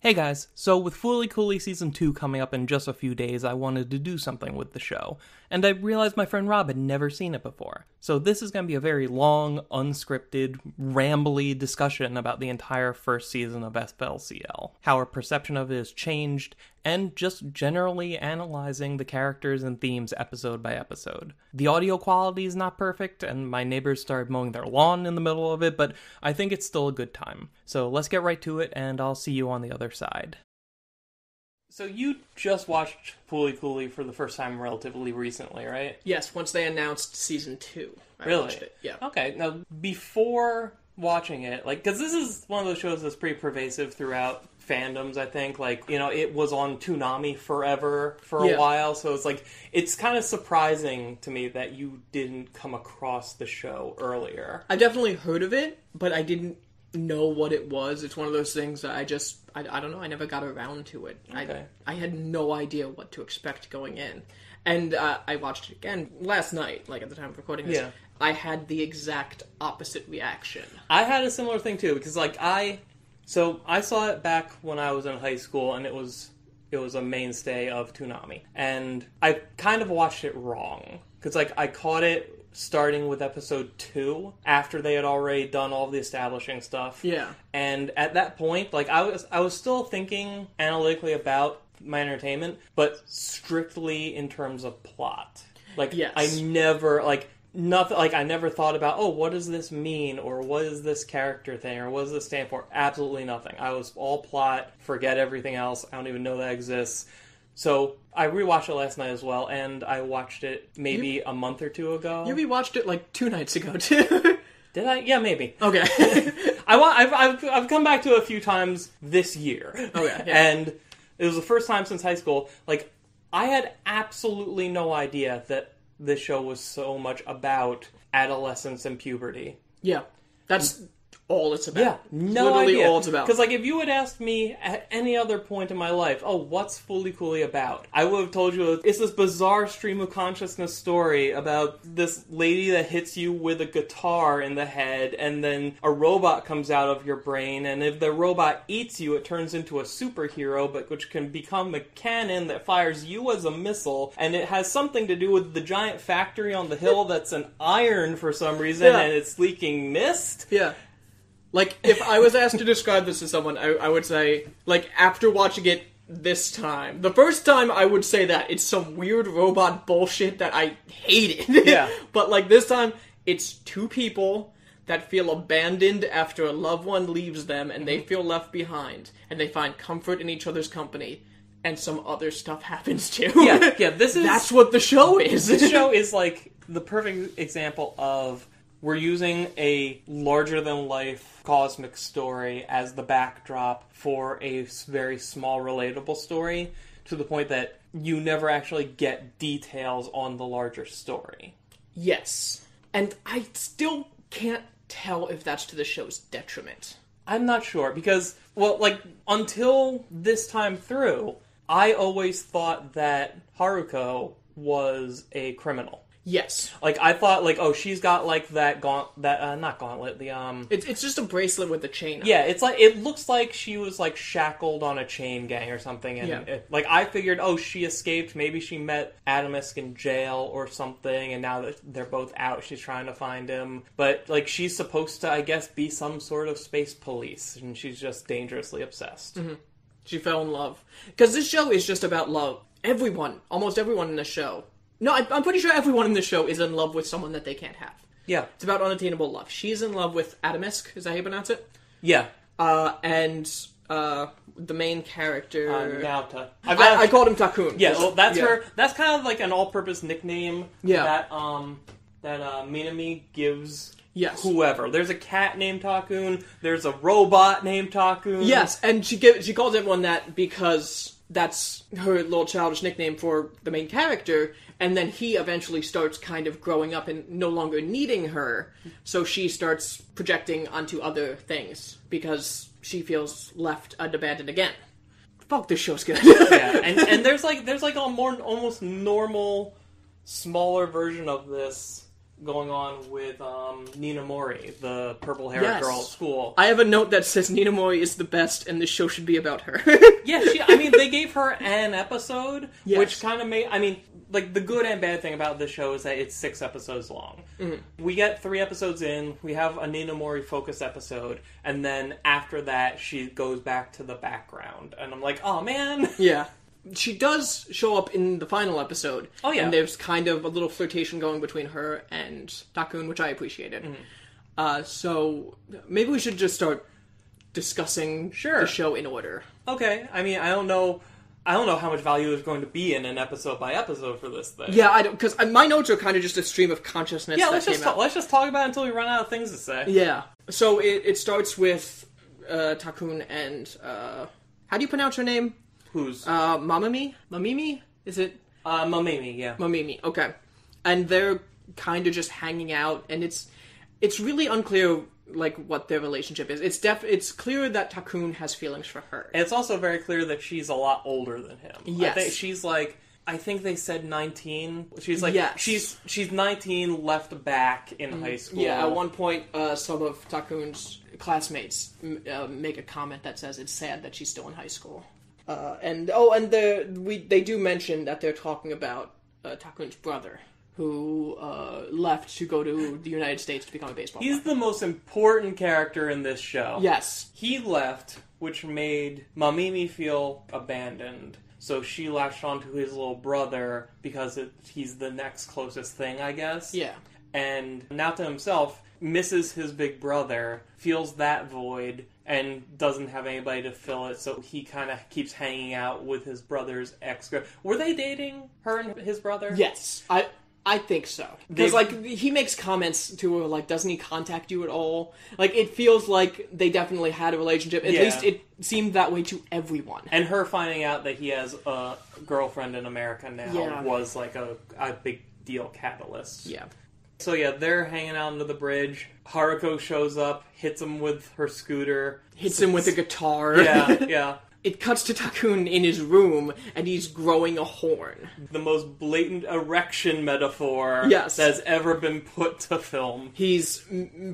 Hey guys, so with Fully Cooley Season 2 coming up in just a few days, I wanted to do something with the show, and I realized my friend Rob had never seen it before. So this is going to be a very long, unscripted, rambly discussion about the entire first season of FLCL, how our perception of it has changed, and just generally analyzing the characters and themes episode by episode. The audio quality is not perfect, and my neighbors started mowing their lawn in the middle of it, but I think it's still a good time. So let's get right to it, and I'll see you on the other side. So you just watched Fully Cooley for the first time relatively recently, right? Yes, once they announced Season 2. I watched it, yeah. Okay, now before watching it, because this is one of those shows that's pretty pervasive throughout fandoms, I think. It was on Toonami forever for a while, so it's kind of surprising to me that you didn't come across the show earlier. I definitely heard of it, but I didn't know what it was. It's one of those things that I don't know, I never got around to it. Okay. I had no idea what to expect going in. And I watched it again last night, at the time of recording this. Yeah. I had the exact opposite reaction. I had a similar thing too, because I saw it back when I was in high school, and it was a mainstay of Toonami. And I kind of watched it wrong, because I caught it starting with episode 2, after they had already done all the establishing stuff. Yeah. And at that point, I was still thinking analytically about my entertainment, but strictly in terms of plot. Yes. I never, nothing, I never thought about, what does this mean, or what is this character thing, or what does this stand for? Absolutely nothing. I was all plot, forget everything else, I don't even know that exists. So, I rewatched it last night as well, and I watched it maybe a month or two ago. You rewatched it 2 nights ago, too. Did I? Yeah, maybe. Okay. I've come back to it a few times this year. Okay, yeah. And it was the first time since high school. I had absolutely no idea that this show was so much about adolescence and puberty. Yeah. That's all it's about. Yeah, no literally idea. All it's about. Because, if you had asked me at any other point in my life, what's Fully Cooley about? I would have told you it's this bizarre stream of consciousness story about this lady that hits you with a guitar in the head, and then a robot comes out of your brain, and if the robot eats you, it turns into a superhero, but which can become a cannon that fires you as a missile, and it has something to do with the giant factory on the hill that's an iron for some reason, and it's leaking mist. Yeah. If I was asked to describe this to someone, I would say, after watching it this time, the first time I would say that it's some weird robot bullshit that I hated. Yeah. But, this time, it's 2 people that feel abandoned after a loved one leaves them, and they feel left behind, and they find comfort in each other's company, and some other stuff happens too. Yeah, That's what the show is. This show is, the perfect example of we're using a larger-than-life cosmic story as the backdrop for a very small, relatable story, to the point that you never actually get details on the larger story. Yes. And I still can't tell if that's to the show's detriment. I'm not sure, because, until this time through, I always thought that Haruko was a criminal. Yes. I thought, she's got, that not gauntlet, the, It's just a bracelet with a chain on. Yeah, it looks like she was, shackled on a chain gang or something, and, I figured, she escaped, maybe she met Adamisk in jail or something, and now that they're both out, she's trying to find him, but, she's supposed to, I guess, be some sort of space police, and she's just dangerously obsessed. Mm-hmm. She fell in love. Because this show is just about love. Almost everyone in the show. No, I'm pretty sure everyone in this show is in love with someone that they can't have. Yeah. It's about unattainable love. She's in love with Adamisk, is that how you pronounce it? Yeah. And the main character... Naota. I called him Takun. Yeah, well, that's her... That's kind of an all-purpose nickname that Minami gives... Yes. Whoever. There's a cat named Takun. There's a robot named Takun. Yes, and she calls everyone that because that's her little childish nickname for the main character, and then he eventually starts kind of growing up and no longer needing her, so she starts projecting onto other things because she feels left and abandoned again. Fuck, this show's good. Yeah, and there's a more almost normal, smaller version of this going on with Nina Mori, the purple-haired Yes. girl at school. I have a note that says Nina Mori is the best, and this show should be about her. Yeah, they gave her an episode, Yes. which kind of made... like, the good and bad thing about this show is that it's 6 episodes long. Mm-hmm. We get 3 episodes in, we have a Nina Mori focus episode, and then after that, she goes back to the background. And I'm like, oh, man! Yeah. She does show up in the final episode. Oh, yeah. And there's kind of a little flirtation going between her and Takun, which I appreciated. Mm-hmm. So maybe we should just start discussing the show in order. Okay. I don't know how much value there's going to be in an episode by episode for this thing. Yeah, I don't, because my notes are kind of just a stream of consciousness. Yeah, let's just talk about it until we run out of things to say. Yeah. So it starts with Takun and how do you pronounce her name? Who's? Mamimi? Is it? Mamimi, yeah. Mamimi, okay. And they're kind of just hanging out, and it's really unclear, like, what their relationship is. It's clear that Takun has feelings for her. And it's also very clear that she's a lot older than him. Yes. I think they said 19. She's like, yes. she's 19, left back in high school. Yeah, at one point, some of Takun's classmates make a comment that says it's sad that she's still in high school. They do mention that they're talking about Takun's brother, who left to go to the United States to become a baseball player. He's the most important character in this show. Yes. He left, which made Mamimi feel abandoned. So she latched onto his little brother because he's the next closest thing, I guess. Yeah. And Naota himself misses his big brother, feels that void, and doesn't have anybody to fill it, so he kind of keeps hanging out with his brother's ex-girl. Were they dating, her and his brother? Yes. I think so. Because, he makes comments to her, like, doesn't he contact you at all? Like, it feels like they definitely had a relationship. At least it seemed that way to everyone. And her finding out that he has a girlfriend in America now was, like, a big deal catalyst. Yeah. So, they're hanging out under the bridge. Haruko shows up, hits him with her scooter. Hits him with a guitar. Yeah. It cuts to Takun in his room, and he's growing a horn. The most blatant erection metaphor that has ever been put to film.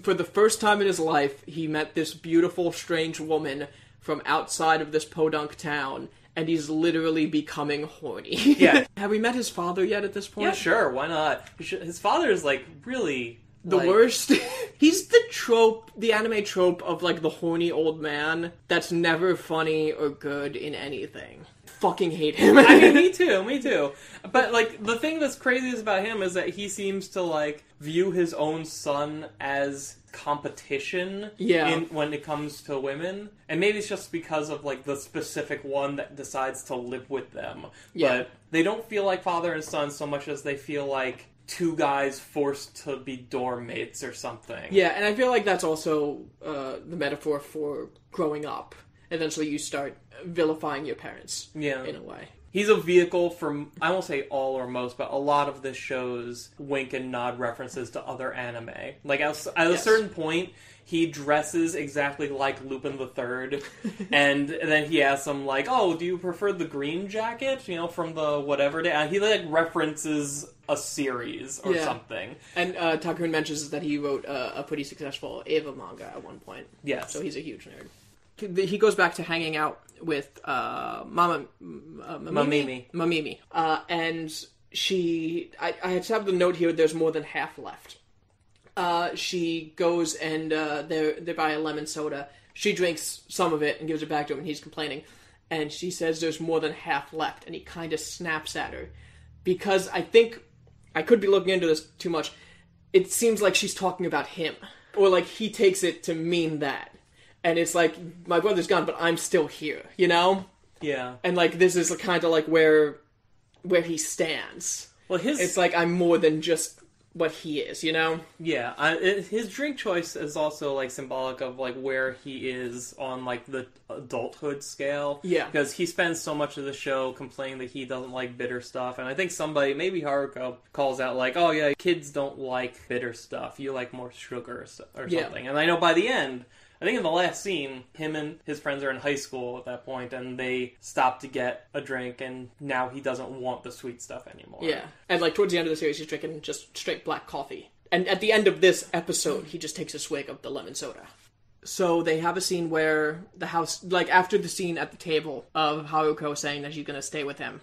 For the first time in his life, he met this beautiful, strange woman from outside of this podunk town, and he's literally becoming horny. Yeah. Have we met his father yet at this point? Yeah, sure, why not? His father is, really... The worst. He's the anime trope of, the horny old man that's never funny or good in anything. Fucking hate him. Me too. But, the thing that's craziest about him is that he seems to, view his own son as competition when it comes to women. And maybe it's just because of, the specific one that decides to live with them. Yeah. But they don't feel like father and son so much as they feel like two guys forced to be dorm mates or something. Yeah, and I feel like that's also the metaphor for growing up. Eventually you start vilifying your parents in a way. He's a vehicle for, I won't say all or most, but a lot of this show's wink and nod references to other anime. At a certain point, he dresses exactly like Lupin the Third, and then he asks him, oh, do you prefer the green jacket, from the whatever day? And he, references a series or something. And Takun mentions that he wrote a pretty successful Eva manga at one point. Yes. So he's a huge nerd. He goes back to hanging out with Mamimi. And I have the note here, there's more than half left. She goes and they buy a lemon soda. She drinks some of it and gives it back to him, and he's complaining. And she says there's more than half left, and he kind of snaps at her. Because I think, I could be looking into this too much, it seems like she's talking about him. Or he takes it to mean that. And it's my brother's gone, but I'm still here, Yeah. And this is kind of where he stands. Well, it's I'm more than just what he is, Yeah, his drink choice is also symbolic of where he is on the adulthood scale. Yeah, because he spends so much of the show complaining that he doesn't like bitter stuff, and I think somebody, maybe Haruko, calls out oh yeah, kids don't like bitter stuff. You like more sugar or something. And I know by the end, I think in the last scene, him and his friends are in high school at that point, and they stop to get a drink, and now he doesn't want the sweet stuff anymore. Yeah. And, towards the end of the series, he's drinking just straight black coffee. And at the end of this episode, he just takes a swig of the lemon soda. So they have a scene where the house, like after the scene at the table of Haruko saying that she's going to stay with him,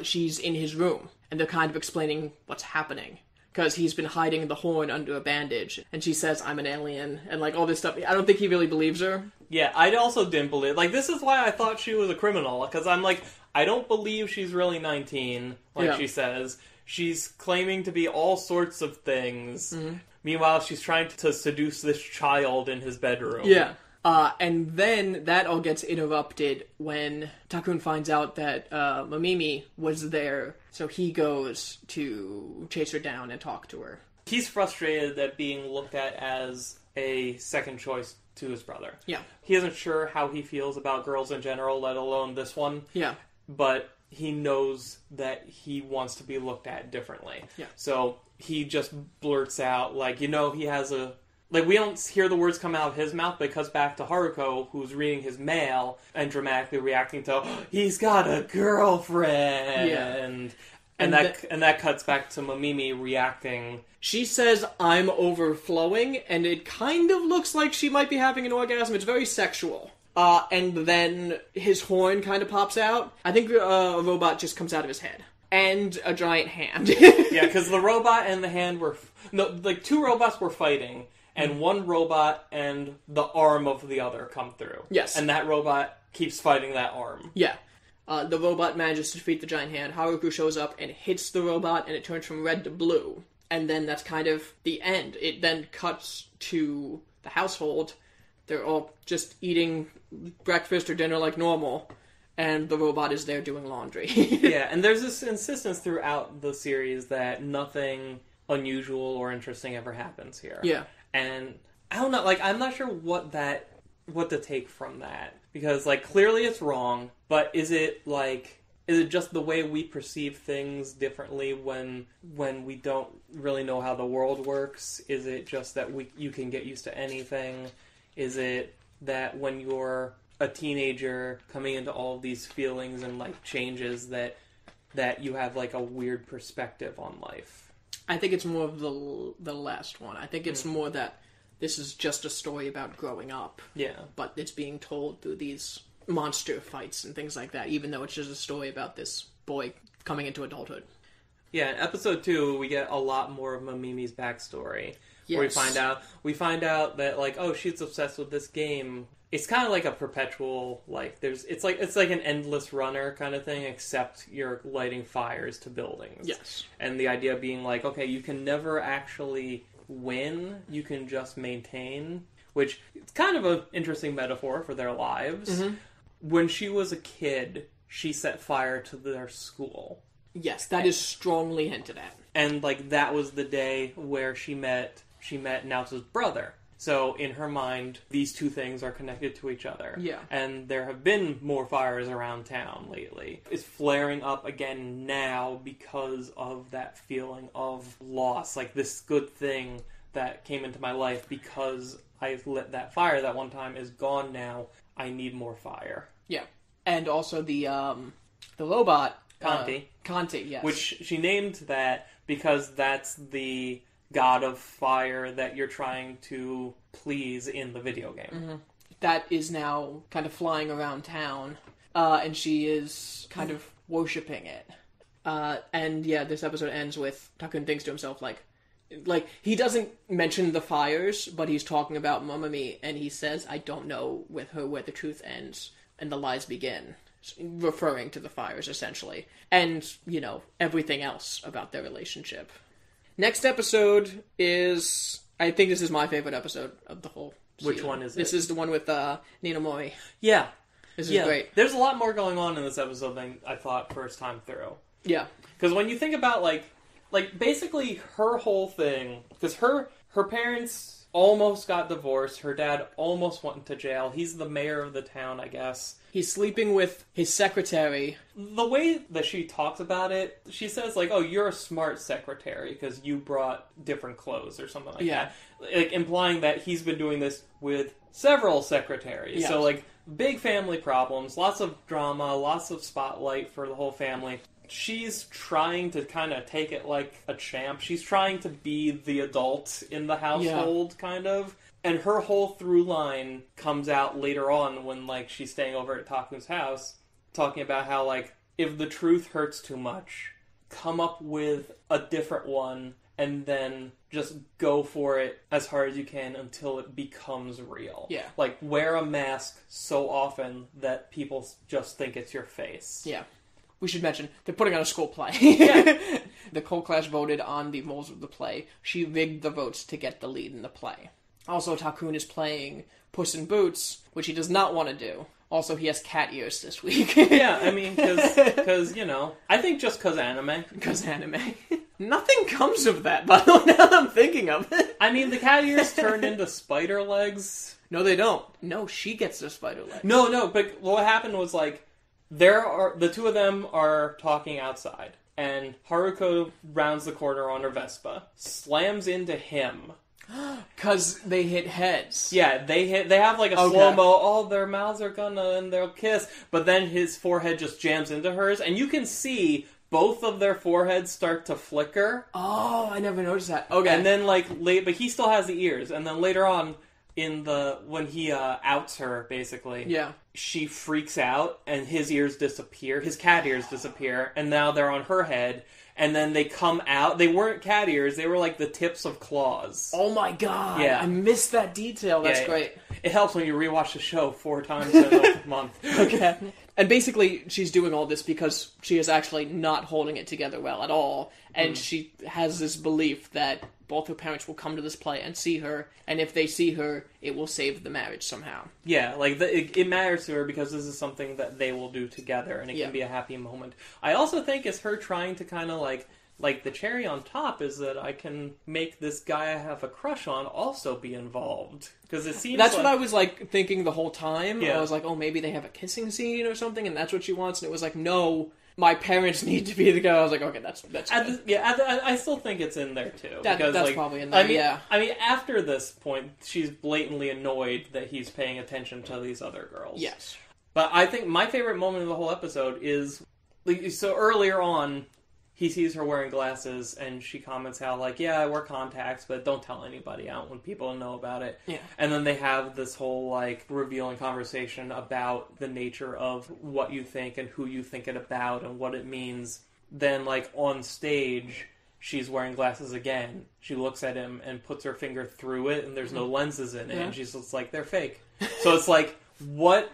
she's in his room and they're kind of explaining what's happening. Because he's been hiding the horn under a bandage. And she says, I'm an alien, and like all this stuff. I don't think he really believes her. Yeah, I also didn't believe... Like, this is why I thought she was a criminal. Because I'm like, I don't believe she's really 19, like she says. She's claiming to be all sorts of things. Mm-hmm. Meanwhile, she's trying to seduce this child in his bedroom. Yeah. And then that all gets interrupted when Takun finds out that Mamimi was there, so he goes to chase her down and talk to her. He's frustrated at being looked at as a second choice to his brother. Yeah. He isn't sure how he feels about girls in general, let alone this one. Yeah. But he knows that he wants to be looked at differently. Yeah. So he just blurts out, like, he has a... Like, we don't hear the words come out of his mouth, but it cuts back to Haruko, who's reading his mail and dramatically reacting to, he's got a girlfriend! Yeah. And that cuts back to Mamimi reacting. She says, I'm overflowing, and it kind of looks like she might be having an orgasm. It's very sexual. And then his horn kind of pops out. I think a robot just comes out of his head. And a giant hand. Yeah, because the robot and the hand were... two robots were fighting. And one robot and the arm of the other come through. Yes. And that robot keeps fighting that arm. Yeah. The robot manages to defeat the giant hand. Haruko shows up and hits the robot, and it turns from red to blue. And then that's kind of the end. It then cuts to the household. They're all just eating breakfast or dinner like normal. And the robot is there doing laundry. Yeah, and there's this insistence throughout the series that nothing unusual or interesting ever happens here. Yeah. And I don't know, I'm not sure what to take from that. Because, clearly it's wrong, but is it just the way we perceive things differently when we don't really know how the world works? Is it just that you can get used to anything? Is it that when you're a teenager coming into all of these feelings and, changes that you have, a weird perspective on life? I think it's more of the last one. I think it's more that this is just a story about growing up. Yeah. But it's being told through these monster fights and things like that, even though it's just a story about this boy coming into adulthood. Yeah, in episode 2, we get a lot more of Mamimi's backstory. Yes. Where we find out that, she's obsessed with this game. It's kind of like a perpetual, it's like an endless runner kind of thing, except you're lighting fires to buildings. Yes. And the idea being okay, you can never actually win, you can just maintain, which it's kind of an interesting metaphor for their lives. Mm-hmm. When she was a kid, she set fire to their school. Yes, that is strongly hinted at. And, that was the day where she met Naoto's brother. So, in her mind, these two things are connected to each other. Yeah. And there have been more fires around town lately. It's flaring up again now because of that feeling of loss. This good thing that came into my life because I lit that fire that one time is gone now. I need more fire. Yeah. And also the robot... Conti. Conti, yes. Which she named that because that's the god of fire that you're trying to please in the video game. Mm-hmm. That is now kind of flying around town, and she is kind of worshipping it. And yeah, this episode ends with Takun thinks to himself, he doesn't mention the fires, but he's talking about Mamami, and he says, I don't know with her where the truth ends and the lies begin. Referring to the fires, essentially. And, everything else about their relationship. Next episode is... I think this is my favorite episode of the whole season. Which one is it? This is the one with Nina Mori. Yeah. This is great. There's a lot more going on in this episode than I thought first time through. Yeah. Because when you think about, basically her whole thing... Because her parents almost got divorced. Her dad almost went into jail. He's the mayor of the town, I guess. He's sleeping with his secretary. The way that she talks about it, she says, oh, you're a smart secretary because you brought different clothes or something like that. Implying that he's been doing this with several secretaries. Yes. So, big family problems, lots of drama, lots of spotlight for the whole family. she's trying to kind of take it like a champ. She's trying to be the adult in the household, kind of. And her whole through line comes out later on when, like, she's staying over at Takun's house, talking about how, like, if the truth hurts too much, come up with a different one and then just go for it as hard as you can until it becomes real. Yeah. Like, wear a mask so often that people just think it's your face. Yeah. We should mention, they're putting on a school play. Yeah. The co-class voted on the roles of the play. She rigged the votes to get the lead in the play. Also, Takun is playing Puss in Boots, which he does not want to do. Also, he has cat ears this week. Yeah, I mean, because, you know, I think just because anime. Because anime. Nothing comes of that, by the way, now that I'm thinking of it. I mean, the cat ears turned into spider legs. No, they don't. No, she gets the spider legs. No, but what happened was, like, the two of them are talking outside, and Haruko rounds the corner on her Vespa, slams into him. Because they hit heads. Yeah, they have like a slow-mo, oh, their mouths are and they'll kiss, but then his forehead just jams into hers, and you can see both of their foreheads start to flicker. Oh, I never noticed that. Okay. And then, like, but he still has the ears, and then later on, when he outs her, basically, yeah, she freaks out, and his ears disappear, his cat ears disappear, and now they're on her head. And then they come out. They weren't cat ears. They were like the tips of claws. Oh my god. Yeah. I missed that detail. That's great. It helps when you rewatch the show 4 times in a month. Okay. And basically, she's doing all this because she is actually not holding it together well at all. And she has this belief that both her parents will come to this play and see her. And if they see her, it will save the marriage somehow. Yeah, like, it matters to her because this is something that they will do together. And it can be a happy moment. I also think it's her trying to kind of, like the cherry on top is that I can make this guy I have a crush on also be involved. Because it seems that's what I was, like, thinking the whole time. Yeah. I was like, oh, maybe they have a kissing scene or something, and that's what she wants. And it was like, no, my parents need to be the guy. I was like, okay, that's good. I still think it's in there, too. That's like, probably in there, I mean, after this point, she's blatantly annoyed that he's paying attention to these other girls. Yes. But I think my favorite moment of the whole episode is, like, so earlier on, he sees her wearing glasses, and she comments how, like, yeah, I wear contacts, but don't tell anybody. I don't want people to know about it. Yeah. And then they have this whole, like, revealing conversation about the nature of what you think and who you think it about and what it means. Then, like, on stage, she's wearing glasses again. She looks at him and puts her finger through it, and there's no lenses in it, and she's just like, they're fake. So it's like, what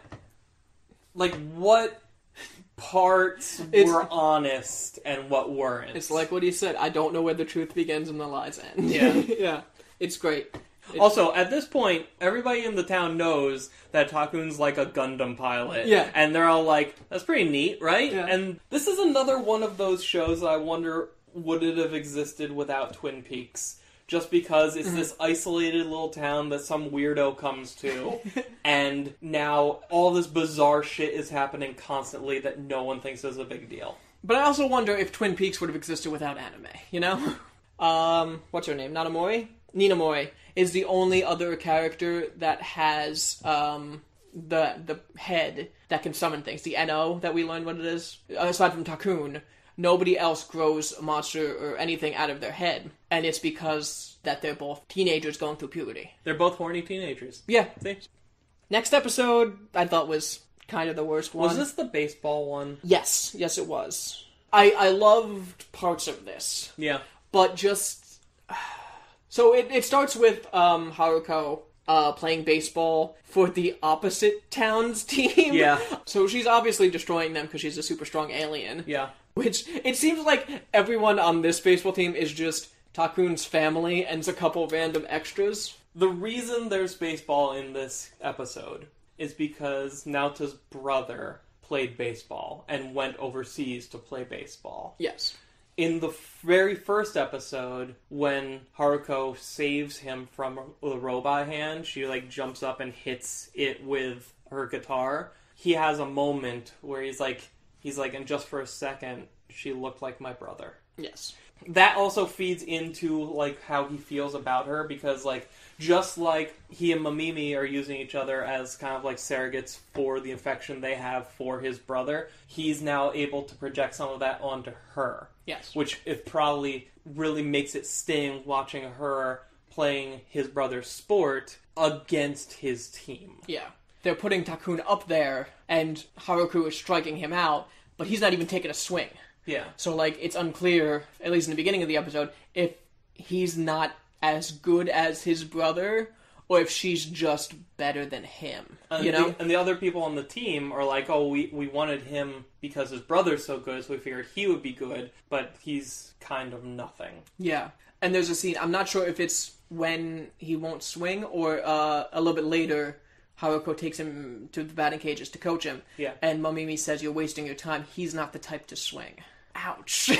parts were honest and what weren't? It's like what he said. I don't know where the truth begins and the lies end. Yeah. Yeah. It's great. Also, at this point, everybody in the town knows that Takun's like a Gundam pilot. Yeah. And they're all like, that's pretty neat, right? Yeah. And this is another one of those shows that I wonder, would it have existed without Twin Peaks? Just because it's this isolated little town that some weirdo comes to, and now all this bizarre shit is happening constantly that no one thinks is a big deal. But I also wonder if Twin Peaks would have existed without anime, you know? What's her name? Nanamori? Ninamori is the only other character that has the head that can summon things. The NO that we learned what it is. Aside from Takun, nobody else grows a monster or anything out of their head. And it's because that they're both teenagers going through puberty. They're both horny teenagers. Yeah. See? Next episode, I thought was kind of the worst one. Was this the baseball one? Yes. Yes, it was. I loved parts of this. Yeah. But just... So it starts with Haruko playing baseball for the opposite town's team. Yeah. So she's obviously destroying them because she's a super strong alien. Yeah. Which, it seems like everyone on this baseball team is just Takun's family and a couple random extras. The reason there's baseball in this episode is because Naota's brother played baseball and went overseas to play baseball. Yes. In the very first episode, when Haruko saves him from the robot hand, she, like, jumps up and hits it with her guitar. He has a moment where he's like, and just for a second, she looked like my brother. Yes. that also feeds into, like, how he feels about her, because, like, just like he and Mamimi are using each other as kind of like surrogates for the affection they have for his brother, he's now able to project some of that onto her. Yes. Which it probably really makes it sting watching her playing his brother's sport against his team. Yeah. They're putting Takun up there, and Haruko is striking him out, but he's not even taking a swing. Yeah. So, like, it's unclear, at least in the beginning of the episode, if he's not as good as his brother, or if she's just better than him. You know? And the other people on the team are like, oh, we wanted him because his brother's so good, so we figured he would be good, but he's kind of nothing. Yeah. And there's a scene, I'm not sure if it's when he won't swing, or a little bit later, Haruko takes him to the batting cages to coach him. Yeah. And Mamimi says, you're wasting your time. He's not the type to swing. Ouch.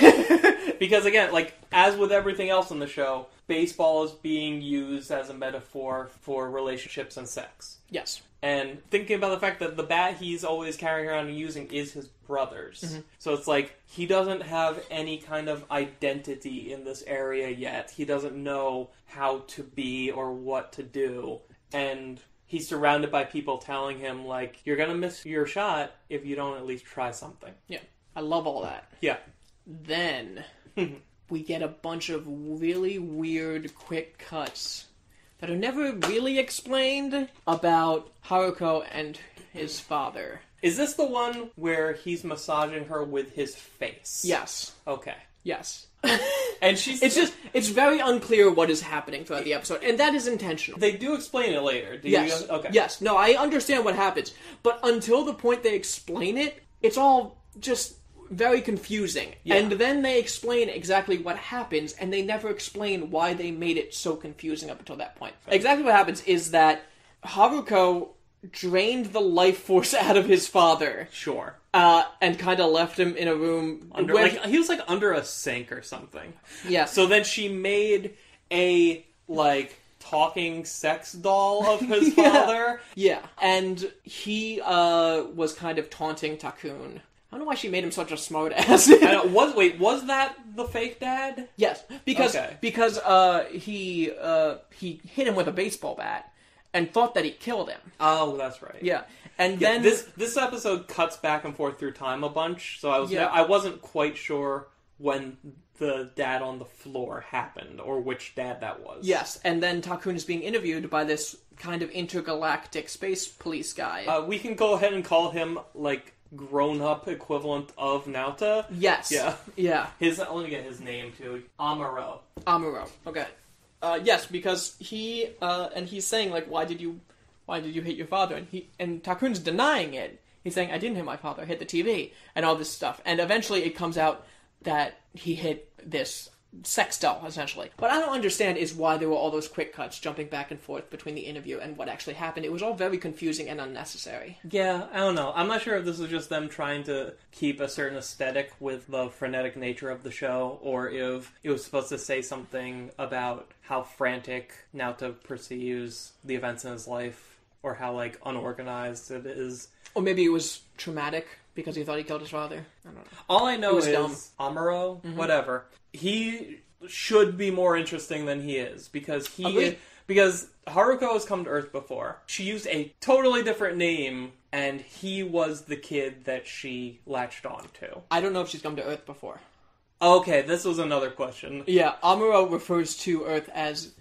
Because, again, like, as with everything else in the show, baseball is being used as a metaphor for relationships and sex. Yes. And thinking about the fact that the bat he's always carrying around and using is his brother's. Mm-hmm. So it's like, he doesn't have any kind of identity in this area yet. He doesn't know how to be or what to do. And he's surrounded by people telling him, like, you're going to miss your shot if you don't at least try something. Yeah. I love all that. Yeah. Then we get a bunch of really weird quick cuts that are never really explained about Haruko and his father. Is this the one where he's massaging her with his face? Yes. Okay. Yes. And she's... It's very unclear what is happening throughout the episode, and that is intentional. They do explain it later. Yes. Okay. Yes. No, I understand what happens, but until the point they explain it, it's all just very confusing. Yeah. And then they explain exactly what happens, and they never explain why they made it so confusing up until that point. Right. Exactly what happens is that Haruko drained the life force out of his father. Sure. And kind of left him in a room. He was, like, under a sink or something. Yeah. So then she made a, like, talking sex doll of his father. Yeah. And he was kind of taunting Takun. I don't know why she made him such a smart ass. Was that the fake dad? Yes, because he hit him with a baseball bat and thought that he killed him. Oh, that's right. Yeah, and then this episode cuts back and forth through time a bunch, so I wasn't quite sure when the dad on the floor happened or which dad that was. Yes, and then Takun is being interviewed by this kind of intergalactic space police guy. We can go ahead and call him, like, grown-up equivalent of Naota. Yes. Yeah. Yeah. Let me get his name, too. Amuro. Okay. Yes, because he's saying, like, why did you hit your father? And Takun's denying it. He's saying, I didn't hit my father, I hit the TV, and all this stuff. And eventually it comes out that he hit this sex doll, essentially. What I don't understand is why there were all those quick cuts jumping back and forth between the interview and what actually happened. It was all very confusing and unnecessary. Yeah, I don't know. I'm not sure if this is just them trying to keep a certain aesthetic with the frenetic nature of the show, or if it was supposed to say something about how frantic Naota perceives the events in his life, or how, like, unorganized it is. Or maybe it was traumatic because he thought he killed his father. I don't know. All I know is dumb. Amuro, whatever. He should be more interesting than he is, because because Haruko has come to Earth before. She used a totally different name, and he was the kid that she latched on to. I don't know if she's come to Earth before. Okay, this was another question. Yeah, Amuro refers to Earth as,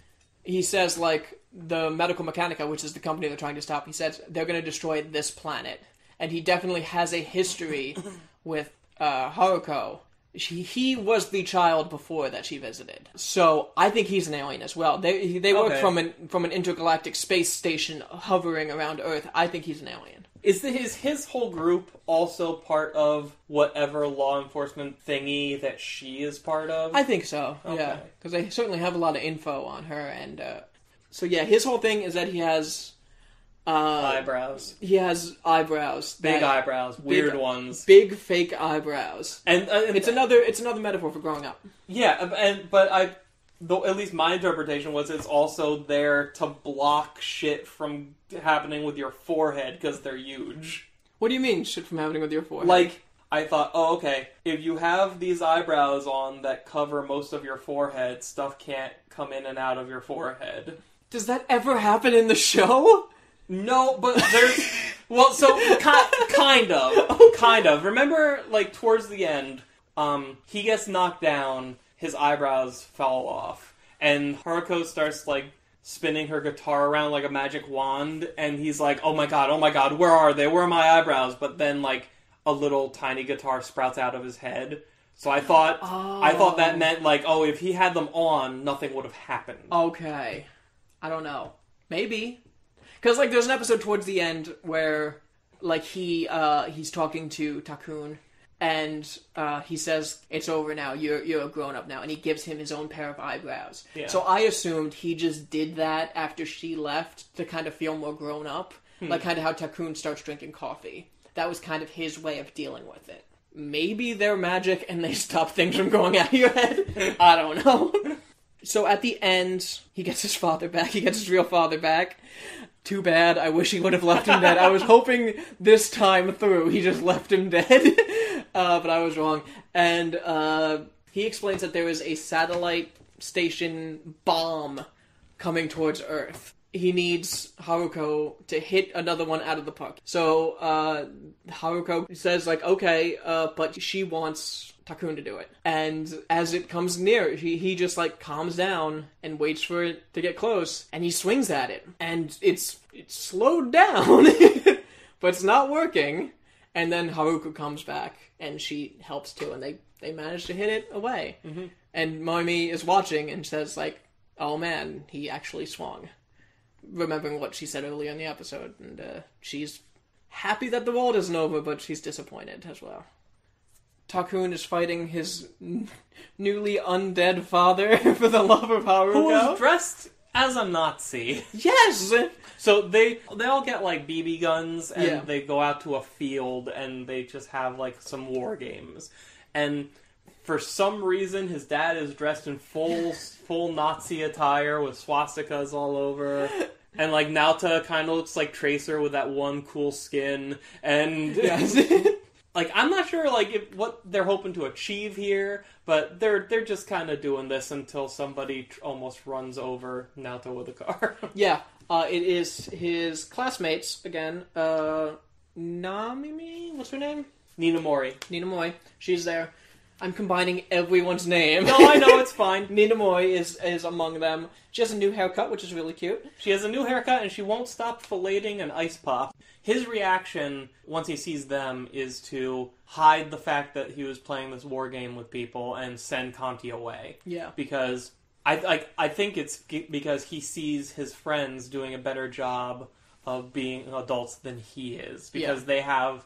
he says, like, the Medical Mechanica, which is the company they're trying to stop, he says they're going to destroy this planet. And he definitely has a history with Haruko. He was the child before that she visited. So I think he's an alien as well. They work from an intergalactic space station hovering around Earth. I think he's an alien. Is his whole group also part of whatever law enforcement thingy that she is part of? I think so, okay. Yeah. Because they certainly have a lot of info on her. And so yeah, his whole thing is that he has... eyebrows. He has eyebrows. Big eyebrows. Weird ones. Big fake eyebrows. And it's another metaphor for growing up. Yeah, but at least my interpretation was it's also there to block shit from happening with your forehead because they're huge. What do you mean, shit from happening with your forehead? Like, I thought, oh, okay, if you have these eyebrows on that cover most of your forehead, stuff can't come in and out of your forehead. Does that ever happen in the show? No, but there's... Well, so, kind of. Kind of. Remember, like, towards the end, he gets knocked down, his eyebrows fall off, and Haruko starts, like, spinning her guitar around like a magic wand, and he's like, oh my god, where are they? Where are my eyebrows? But then, like, a little tiny guitar sprouts out of his head. So I thought that meant, like, oh, if he had them on, nothing would have happened. Okay. I don't know. Maybe. Because, like, there's an episode towards the end where, like, he's talking to Takun, and he says, it's over now, you're a grown-up now, and he gives him his own pair of eyebrows. Yeah. So I assumed he just did that after she left to kind of feel more grown-up, like kind of how Takun starts drinking coffee. That was kind of his way of dealing with it. Maybe they're magic and they stop things from going out of your head. I don't know. So at the end, he gets his father back. He gets his real father back. Too bad. I wish he would have left him dead. I was hoping this time through he just left him dead. But I was wrong. And he explains that there is a satellite station bomb coming towards Earth. He needs Haruko to hit another one out of the park. So Haruko says, like, okay, but she wants Takun to do it. And as it comes near, he just, like, calms down and waits for it to get close, and he swings at it. And it's slowed down, but it's not working. And then Haruko comes back, and she helps too, and they manage to hit it away. Mm-hmm. And Moimi is watching and says, like, oh man, he actually swung. Remembering what she said earlier in the episode, and she's happy that the world isn't over, but she's disappointed as well. Takun is fighting his newly undead father for the love of Haruko. Who was dressed as a Nazi. Yes! So they all get, like, BB guns, and they go out to a field, and they just have, like, some war games. And for some reason, his dad is dressed in full Nazi attire with swastikas all over. And, like, Naota kind of looks like Tracer with that one cool skin. And, like, I'm not sure, like, what they're hoping to achieve here, but they're just kind of doing this until somebody almost runs over Naota with a car. Yeah, it is his classmates, again, Namimi? What's her name? Nina Mori. She's there. I'm combining everyone's name. No, I know, it's fine. Nina Moi is among them. She has a new haircut, which is really cute. She has a new haircut, and she won't stop filleting an ice pop. His reaction, once he sees them, is to hide the fact that he was playing this war game with people and send Conti away. Yeah. Because I think it's because he sees his friends doing a better job of being adults than he is. Because they have,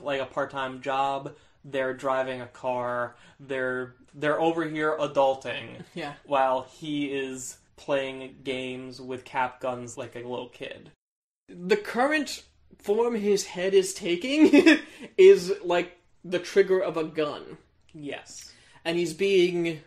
like, a part-time job. They're driving a car. They're over here adulting. Yeah. While he is playing games with cap guns like a little kid. The current form his head is taking is like the trigger of a gun. Yes. And he's being...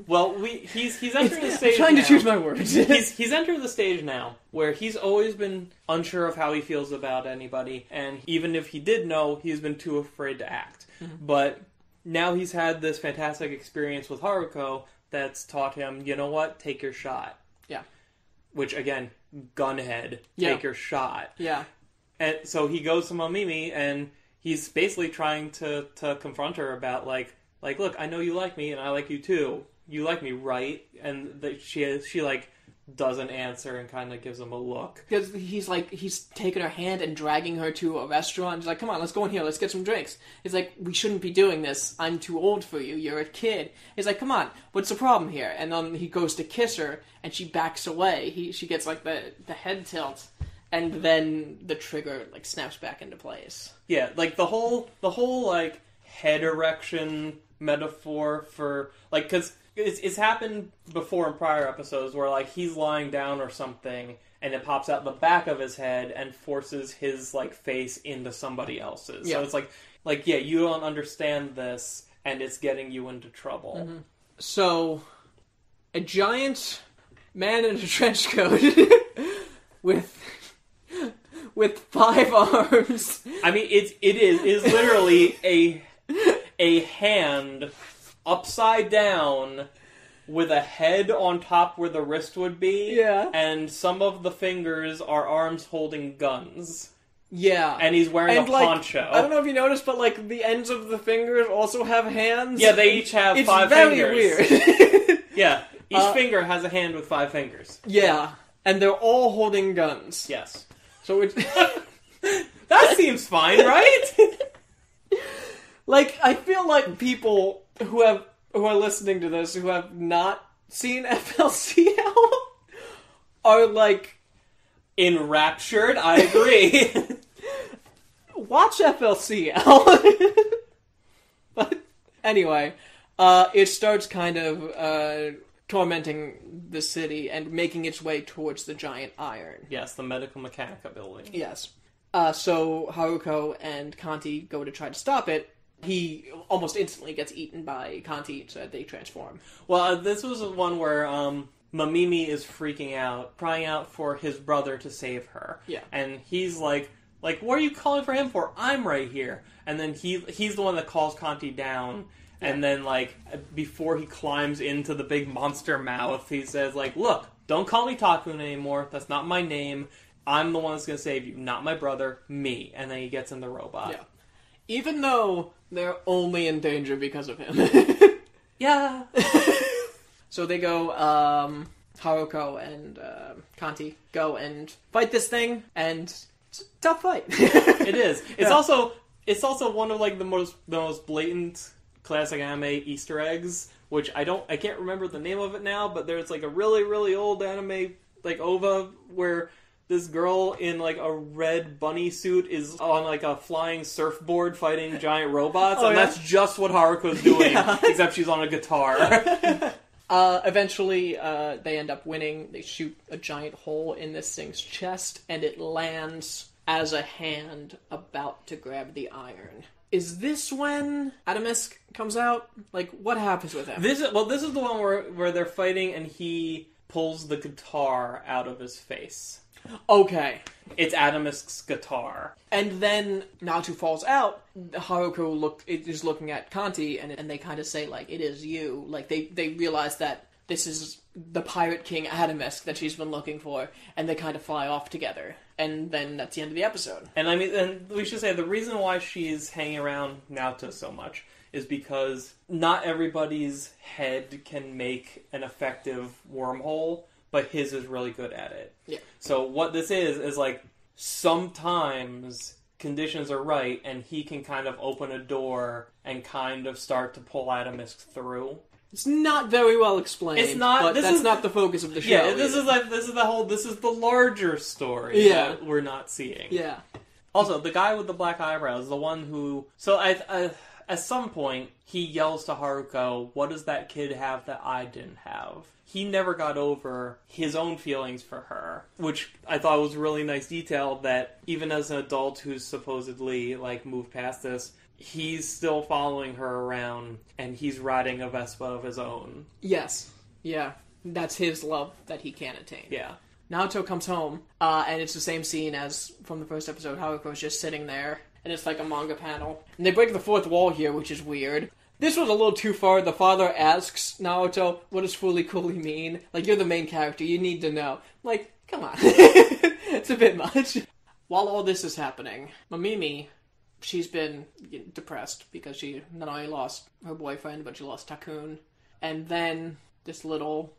Well, he's entering the stage. I'm trying to choose my words. he's entered the stage now where he's always been unsure of how he feels about anybody, and even if he did know, he's been too afraid to act. Mm-hmm. But now he's had this fantastic experience with Haruko that's taught him, you know what, take your shot. Yeah. Which, again, gunhead, take your shot. Yeah. And so he goes to Momimi, and he's basically trying to confront her about, like, look, I know you like me, and I like you too. You like me, right? And she like, doesn't answer and kind of gives him a look. Because he's taking her hand and dragging her to a restaurant. He's like, come on, let's go in here, let's get some drinks. He's like, we shouldn't be doing this. I'm too old for you. You're a kid. He's like, come on, what's the problem here? And then he goes to kiss her, and she backs away. She gets, like, the head tilt. And then the trigger, like, snaps back into place. Yeah, like, the whole like, head erection metaphor for, like, because it's happened before in prior episodes where, like, he's lying down or something and it pops out the back of his head and forces his, like, face into somebody else's. Yeah. So it's like, yeah, you don't understand this and it's getting you into trouble. Mm-hmm. So, a giant man in a trench coat with with 5 arms. I mean, it is literally a hand upside down with a head on top where the wrist would be. Yeah. And some of the fingers are arms holding guns. Yeah. And he's wearing a poncho. I don't know if you noticed, but like the ends of the fingers also have hands. Yeah, they each have 5 fingers. It's very weird. Yeah, each finger has a hand with 5 fingers. Yeah, and they're all holding guns. Yes. So it's... That seems fine, right? Like, I feel like people who are listening to this who have not seen FLCL are like... Enraptured, I agree. Watch FLCL. But anyway, it starts kind of tormenting the city and making its way towards the giant iron. Yes, the medical mechanica building. Yes. So Haruko and Kanti go to try to stop it. He almost instantly gets eaten by Kanti, so they transform. Well, this was one where Mamimi is freaking out, crying out for his brother to save her. Yeah. And he's like, what are you calling for him for? I'm right here. And then he's the one that calls Kanti down. Yeah. And then, like, before he climbs into the big monster mouth, he says, like, look, don't call me Takun anymore. That's not my name. I'm the one that's going to save you. Not my brother, me. And then he gets in the robot. Yeah. Even though they're only in danger because of him. Yeah. So they go, Haruko and Kanti go and fight this thing, and it's a tough fight. It is. It's Yeah. also one of like the most blatant classic anime Easter eggs, which I can't remember the name of it now, but there's like a really, really old anime like OVA where this girl in like a red bunny suit is on like a flying surfboard fighting giant robots, and that's just what Haruko's doing, except she's on a guitar. Eventually, they end up winning. They shoot a giant hole in this thing's chest, and it lands as a hand about to grab the iron. Is this when Adamisk comes out? Like, what happens with him? This is the one where they're fighting, and he pulls the guitar out of his face. Okay. It's Adamisk's guitar. And then Naoto falls out. Haruko is looking at Kanti, and they kind of say, like, it is you. Like, they realize that this is the Pirate King Adamisk that she's been looking for, and they kind of fly off together. And then that's the end of the episode. And I mean, and we should say the reason why she's hanging around Naoto so much is because not everybody's head can make an effective wormhole, but his is really good at it. Yeah. So what this is like sometimes conditions are right and he can kind of open a door and kind of start to pull Adamisk through. It's not very well explained. It's not. But that's not the focus of the show. Yeah, this is the larger story that we're not seeing. Yeah. Also, the guy with the black eyebrows, the one who... So, at some point, he yells to Haruko, what does that kid have that I didn't have? He never got over his own feelings for her, which I thought was a really nice detail that even as an adult who's supposedly, like, moved past this, he's still following her around, and he's riding a Vespa of his own. Yes. Yeah. That's his love that he can't attain. Yeah. Naoto comes home, and it's the same scene as from the first episode. Haruko's just sitting there, and it's like a manga panel. And they break the fourth wall here, which is weird. This was a little too far. The father asks Naoto, what does fully coolly mean? Like, you're the main character, you need to know. Like, come on. It's a bit much. While all this is happening, Mamimi, she's been depressed because she not only lost her boyfriend, but she lost Takun. And then this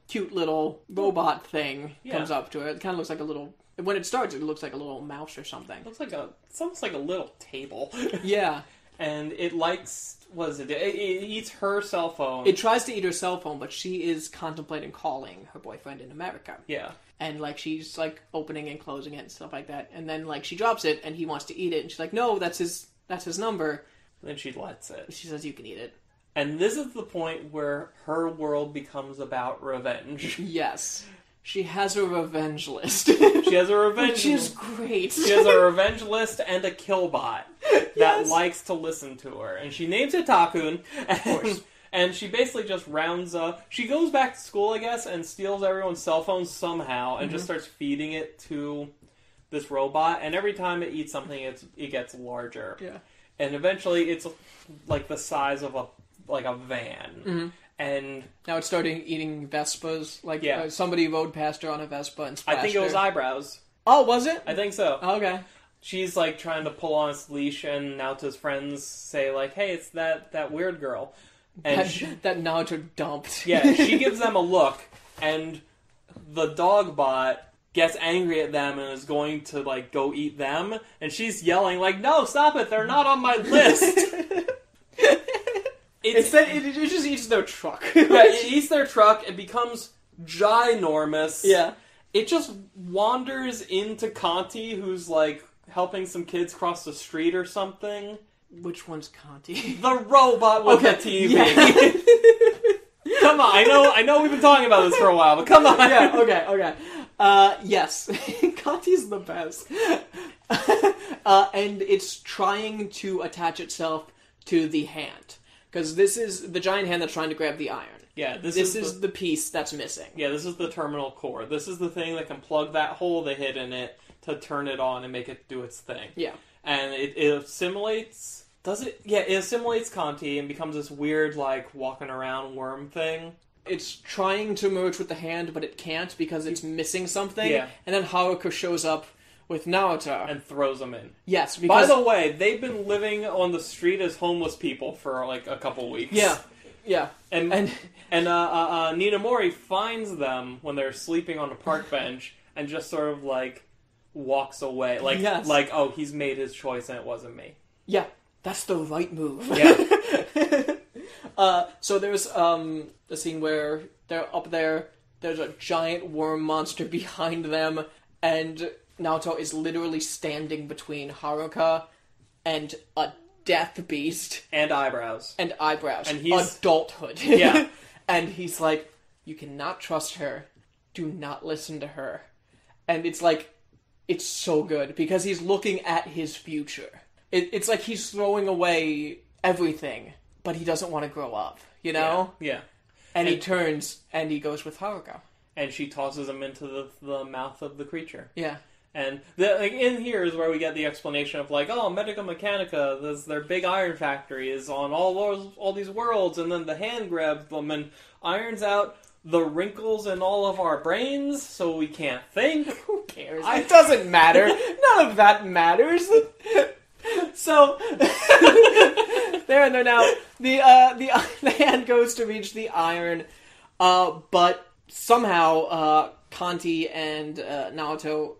cute little robot thing comes up to her. It kind of looks like a little... When it starts, it looks like a little mouse or something. It's almost like a little table. Yeah. And it likes... What is it? It eats her cell phone. It tries to eat her cell phone, but she is contemplating calling her boyfriend in America. Yeah. And, like, she's, like, opening and closing it and stuff like that. And then, like, she drops it, and he wants to eat it. And she's like, no, that's his number. Then she lets it. She says, you can eat it. And this is the point where her world becomes about revenge. Yes. She has a revenge list. She has a revenge Which is great. She has a revenge list and a killbot that likes to listen to her. And she names it Takun. Of course. And she basically just rounds up... She goes back to school, I guess, and steals everyone's cell phones somehow and just starts feeding it to this robot, and every time it eats something, it gets larger. Yeah. And eventually, it's like the size of a van. Mm-hmm. And now it's starting eating Vespas. Like somebody rode past her on a Vespa and splashed I think it was eyebrows. Oh, was it? I think so. Okay. She's like trying to pull on its leash, and Naoto's friends say like, "Hey, it's that weird girl." And that Naruto dumped. Yeah, she gives them a look, and the dog bot gets angry at them and is going to like go eat them, and she's yelling like, "No, stop it! They're not on my list." It just eats their truck. Yeah, it eats their truck. It becomes ginormous. Yeah. It just wanders into Conti, who's like helping some kids cross the street or something. Which one's Conti? The robot with the TV. Yeah. Come on, I know we've been talking about this for a while, but come on. Yeah, okay. Yes. Conti's the best. And it's trying to attach itself to the hand. Because this is the giant hand that's trying to grab the iron. Yeah, this is the piece that's missing. Yeah, this is the terminal core. This is the thing that can plug that hole they hid in it to turn it on and make it do its thing. Yeah. And it assimilates... Does it? Yeah, it assimilates Conti and becomes this weird, like, walking around worm thing. It's trying to merge with the hand, but it can't because it's missing something. Yeah. And then Haruka shows up with Naruto. And throws them in. Yes, because... By the way, they've been living on the street as homeless people for, like, a couple weeks. Yeah. Yeah. And Ninamori finds them when they're sleeping on a park bench and just sort of, like, walks away. Like, yes. Like, oh, he's made his choice and it wasn't me. Yeah. That's the right move. Yeah. So there's the scene where they're up there, there's a giant worm monster behind them, and Naruto is literally standing between Haruka and a death beast. And eyebrows. And eyebrows. And he's... adulthood. Yeah. And he's like, you cannot trust her. Do not listen to her. And it's like, it's so good, because he's looking at his future. It's like he's throwing away everything, but he doesn't want to grow up, you know? Yeah. And he turns, and he goes with Haruka. And she tosses him into the mouth of the creature. Yeah. And in here is where we get the explanation of like, oh, Medica Mechanica, their big iron factory is on all these worlds, and then the hand grabs them and irons out the wrinkles in all of our brains, so we can't think. Who cares? It doesn't matter. None of that matters. So there and there now. The hand goes to reach the iron, but somehow Conti and Naruto,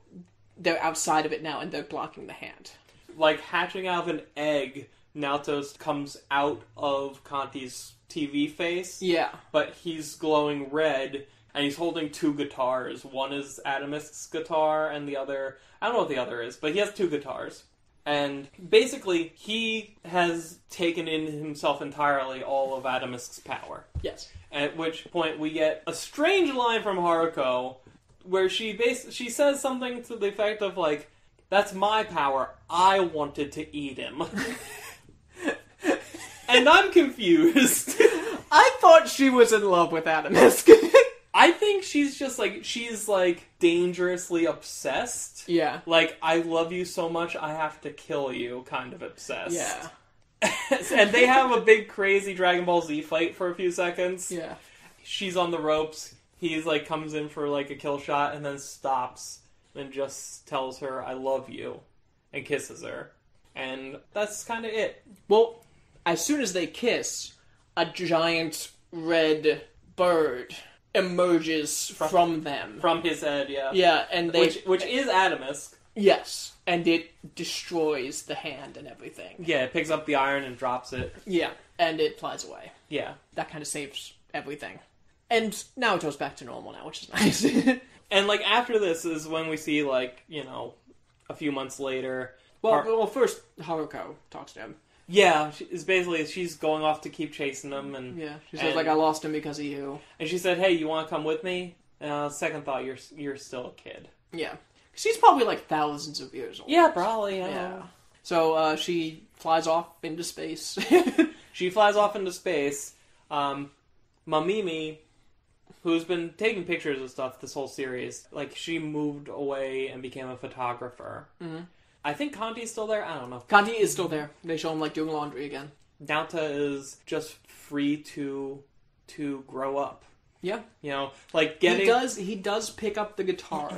they're outside of it now, and they're blocking the hand. Like hatching out of an egg, Naoto comes out of Conti's TV face. Yeah. But he's glowing red, and he's holding two guitars. One is Atomisk's guitar, and the other... I don't know what the other is, but he has two guitars. And basically, he has taken in himself entirely all of Atomisk's power. Yes. At which point we get a strange line from Haruko, where she says something to the effect of, like, that's my power, I wanted to eat him. And I'm confused. I thought she was in love with Atomisk. I think she's just she's dangerously obsessed. Yeah. Like, I love you so much, I have to kill you, kind of obsessed. Yeah. And they have a big, crazy Dragon Ball Z fight for a few seconds. Yeah. She's on the ropes. He's, comes in for, a kill shot and then stops and just tells her, I love you, and kisses her. And that's kind of it. Well, as soon as they kiss, a giant red bird emerges from them. From his head, yeah. Yeah, and they... Which is Atomisk. Yes, and it destroys the hand and everything. Yeah, it picks up the iron and drops it. Yeah, and it flies away. Yeah. That kind of saves everything. And now it goes back to normal now, which is nice. And, after this is when we see, a few months later... Well, first, Haruko talks to him. Yeah, she's going off to keep chasing him, and... Yeah, she says, I lost him because of you. And she said, hey, you want to come with me? Second thought, you're still a kid. Yeah. She's probably, thousands of years old. Yeah, probably, yeah. So, she flies off into space. She flies off into space. Mamimi who's been taking pictures of stuff this whole series. Like, she moved away and became a photographer. Mm-hmm. I think Kanti's still there. I don't know. Kanti is still there. They show him, like, doing laundry again. Naota is just free to grow up. Yeah. You know, like, getting... He does pick up the guitar.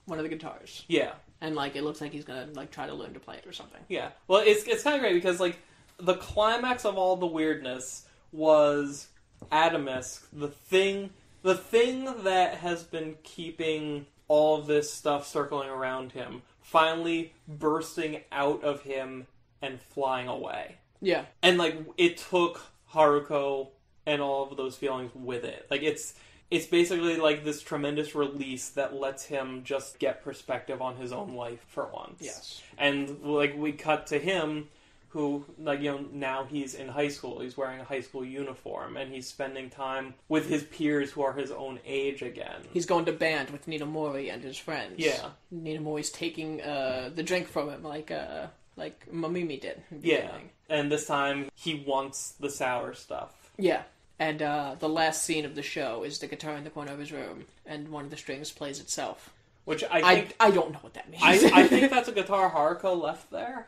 One of the guitars. Yeah. And, like, it looks like he's gonna, like, try to learn to play it or something. Yeah. Well, it's kind of great because, like, the climax of all the weirdness was Adamus, the thing that has been keeping all of this stuff circling around him, finally bursting out of him and flying away. Yeah. And, like, it took Haruko and all of those feelings with it. Like, it's basically like this tremendous release that lets him just get perspective on his own life for once. Yes. And, like, we cut to him, who, like, you know, now he's in high school. He's wearing a high school uniform, and he's spending time with his peers who are his oon age again. He's going to band with Ninamori and his friends. Yeah. Ninamori's taking the drink from him, like Mamimi did. Yeah. And this time, he wants the sour stuff. Yeah. And the last scene of the show is the guitar in the corner of his room, and one of the strings plays itself. Which I think... I don't know what that means. I think that's a guitar Haruko left there.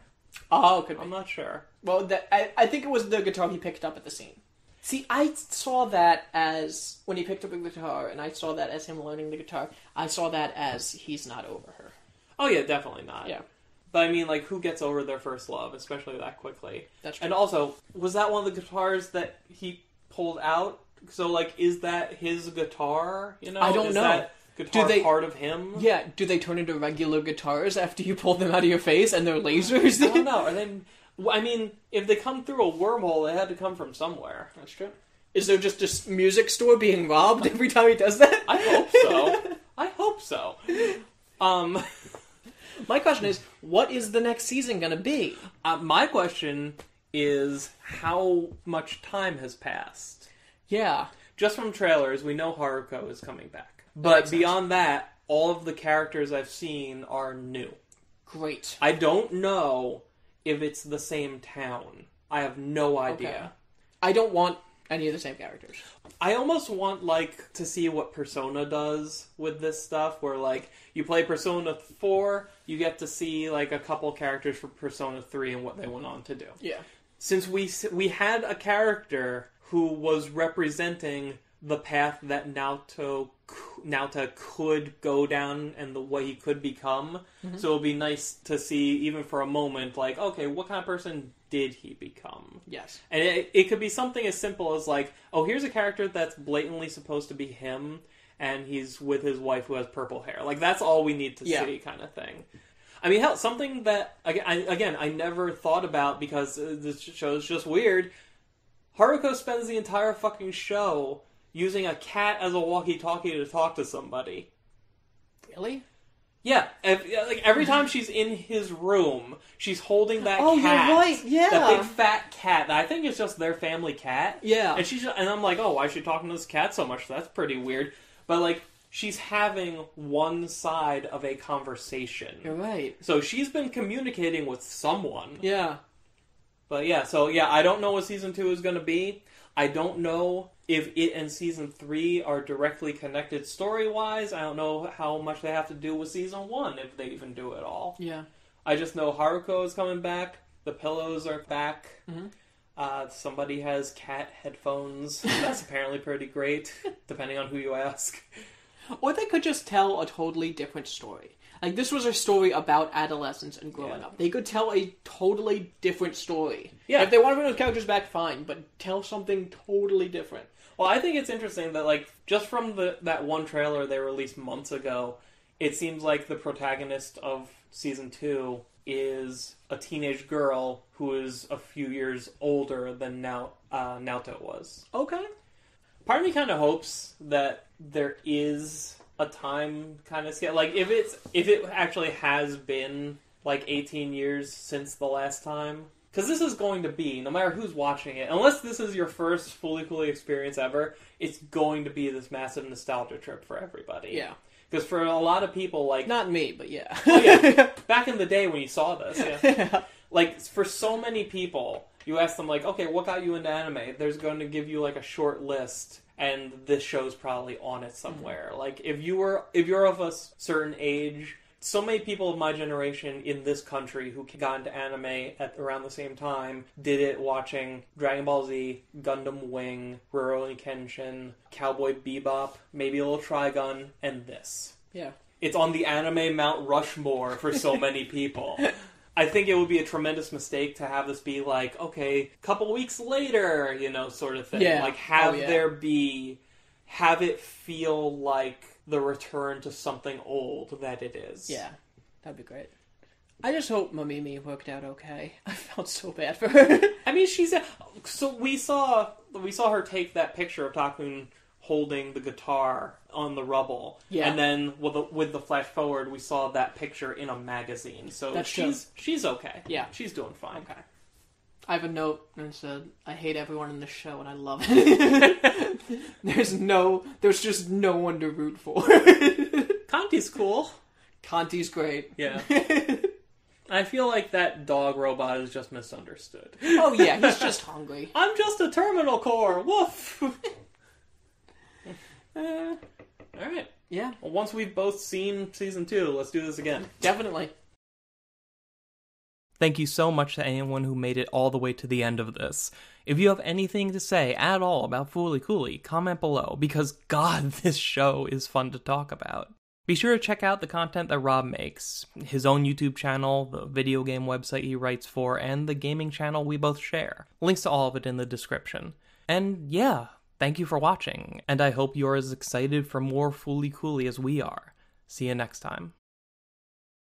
Oh, could be. I'm not sure. Well, I think it was the guitar he picked up at the scene. See, I saw that as... When he picked up the guitar, and I saw that as him learning the guitar, I saw that as he's not over her. Oh, yeah, definitely not. Yeah. But I mean, like, who gets over their first love, especially that quickly? That's true. And also, was that one of the guitars that he pulled out? So, like, is that his guitar? You know, I don't know. That guitar part of him? Yeah. Do they turn into regular guitars after you pull them out of your face and they're lasers? I don't know. Are they? I mean, if they come through a wormhole, they had to come from somewhere. That's true. Is there just a music store being robbed every time he does that? I hope so. I hope so. My question is, what is the next season going to be? My question is, how much time has passed? Yeah. Just from trailers, we know Haruko is coming back. But beyond that, all of the characters I've seen are new. Great. I don't know if it's the same town. I have no idea. Okay. I don't want any of the same characters. I almost want, like, to see what Persona does with this stuff, where, like, you play Persona 4, you get to see, like, a couple characters from Persona 3 and what they went on to do. Yeah. Since we had a character who was representing the path that Naota could go down and what he could become. Mm-hmm. So it would be nice to see, even for a moment, like, okay, what kind of person did he become? Yes. And it could be something as simple as, like, oh, here's a character that's blatantly supposed to be him, and he's with his wife who has purple hair. Like, that's all we need to see, kind of thing. I mean, hell, something that, again, I never thought about because this show is just weird. Haruko spends the entire fucking show using a cat as a walkie-talkie to talk to somebody. Really? Yeah. Like, every time she's in his room, she's holding that cat. Oh, you're right, yeah. That big fat cat that I think is just their family cat. Yeah. And I'm like, oh, why is she talking to this cat so much? That's pretty weird. But, like, she's having one side of a conversation. You're right. So she's been communicating with someone. Yeah. But yeah, I don't know what Season 2 is going to be. I don't know if it and Season 3 are directly connected story-wise. I don't know how much they have to do with Season 1, if they even do it all. Yeah. I just know Haruko is coming back. The pillows are back. Mm-hmm. Somebody has cat headphones. That's apparently pretty great, depending on who you ask. Or they could just tell a totally different story. Like, this was a story about adolescence and growing up. They could tell a totally different story. Yeah. If they want to bring those characters back, fine, but tell something totally different. Well, I think it's interesting that, like, just from that one trailer they released months ago, it seems like the protagonist of Season 2 is a teenage girl who is a few years older than Naota was. Okay. Part of me kind of hopes that there is a time kind of scale. Like, if it actually has been, like, 18 years since the last time. Because this is going to be, no matter who's watching it, unless this is your first fully experience ever, it's going to be this massive nostalgia trip for everybody. Yeah. Because for a lot of people, like... Not me, but yeah. Oh, yeah. Back in the day when you saw this, yeah. Like, for so many people, you ask them, like, okay, what got you into anime? There's going to give you, like, a short list. and this show's probably on it somewhere. Like, if you're of a certain age, so many people of my generation in this country who got into anime at around the same time did it watching Dragon Ball Z, Gundam Wing, Rurouni Kenshin, Cowboy Bebop, maybe a little Trigun, and this. Yeah. It's on the anime Mount Rushmore for so many people. I think it would be a tremendous mistake to have this be like, okay, couple weeks later, sort of thing. Yeah. Like, have it feel like the return to something old that it is. Yeah, that'd be great. I just hope Mamimi worked out okay. I felt so bad for her. I mean, so we saw her take that picture of Takun holding the guitar on the rubble. Yeah. And then with the flash forward, we saw that picture in a magazine. So she's okay. Yeah. She's doing fine. Okay. I have a note that said, I hate everyone in this show and I love it. There's just no one to root for. Kanti's cool. Kanti's great. Yeah. I feel like that dog robot is just misunderstood. Oh yeah, he's just hungry. I'm just a terminal core. Woof. Alright. Yeah. Well, once we've both seen season 2, let's do this again. Definitely. Thank you so much to anyone who made it all the way to the end of this. If you have anything to say at all about Fooly Cooly, comment below, because God, this show is fun to talk about. Be sure to check out the content that Rob makes, his own YouTube channel, the video game website he writes for, and the gaming channel we both share. Links to all of it in the description. And yeah, thank you for watching, and I hope you're as excited for more Fooly Cooly as we are. See you next time.